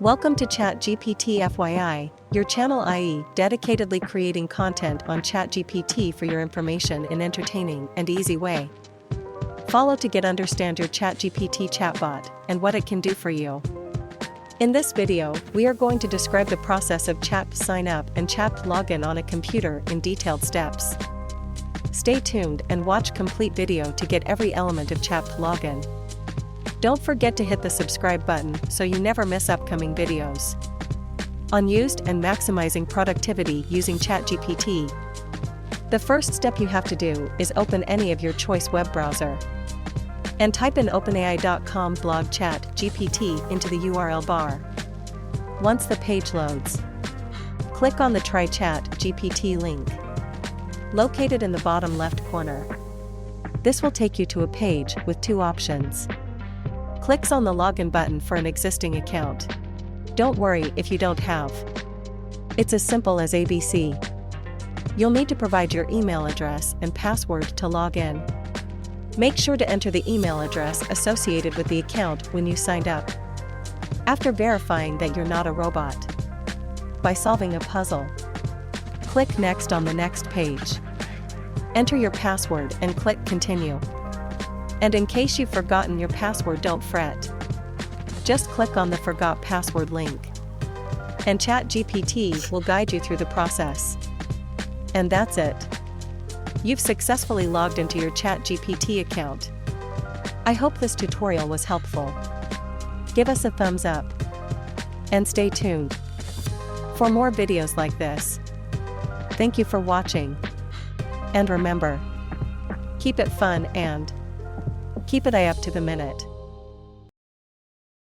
Welcome to Chat GPT FYI, your channel IE dedicatedly creating content on ChatGPT for your information in entertaining and easy way. Follow to get understand your ChatGPT chatbot and what it can do for you. In this video, we are going to describe the process of Chat sign up and Chat login on a computer in detailed steps. Stay tuned and watch complete video to get every element of Chat login. Don't forget to hit the subscribe button so you never miss upcoming videos. Unused and maximizing productivity using ChatGPT. The first step you have to do is open any of your choice web browser and type in openai.com blog ChatGPT into the URL bar. Once the page loads, click on the Try ChatGPT link located in the bottom left corner. This will take you to a page with two options. Clicks on the login button for an existing account. Don't worry if you don't have. It's as simple as ABC. You'll need to provide your email address and password to log in. Make sure to enter the email address associated with the account when you signed up. After verifying that you're not a robot by solving a puzzle, click Next on the next page. Enter your password and click Continue. And in case you've forgotten your password, don't fret. Just click on the Forgot Password link. And ChatGPT will guide you through the process. And that's it. You've successfully logged into your ChatGPT account. I hope this tutorial was helpful. Give us a thumbs up. And stay tuned for more videos like this. Thank you for watching. And remember, keep it fun and keep it up to the minute.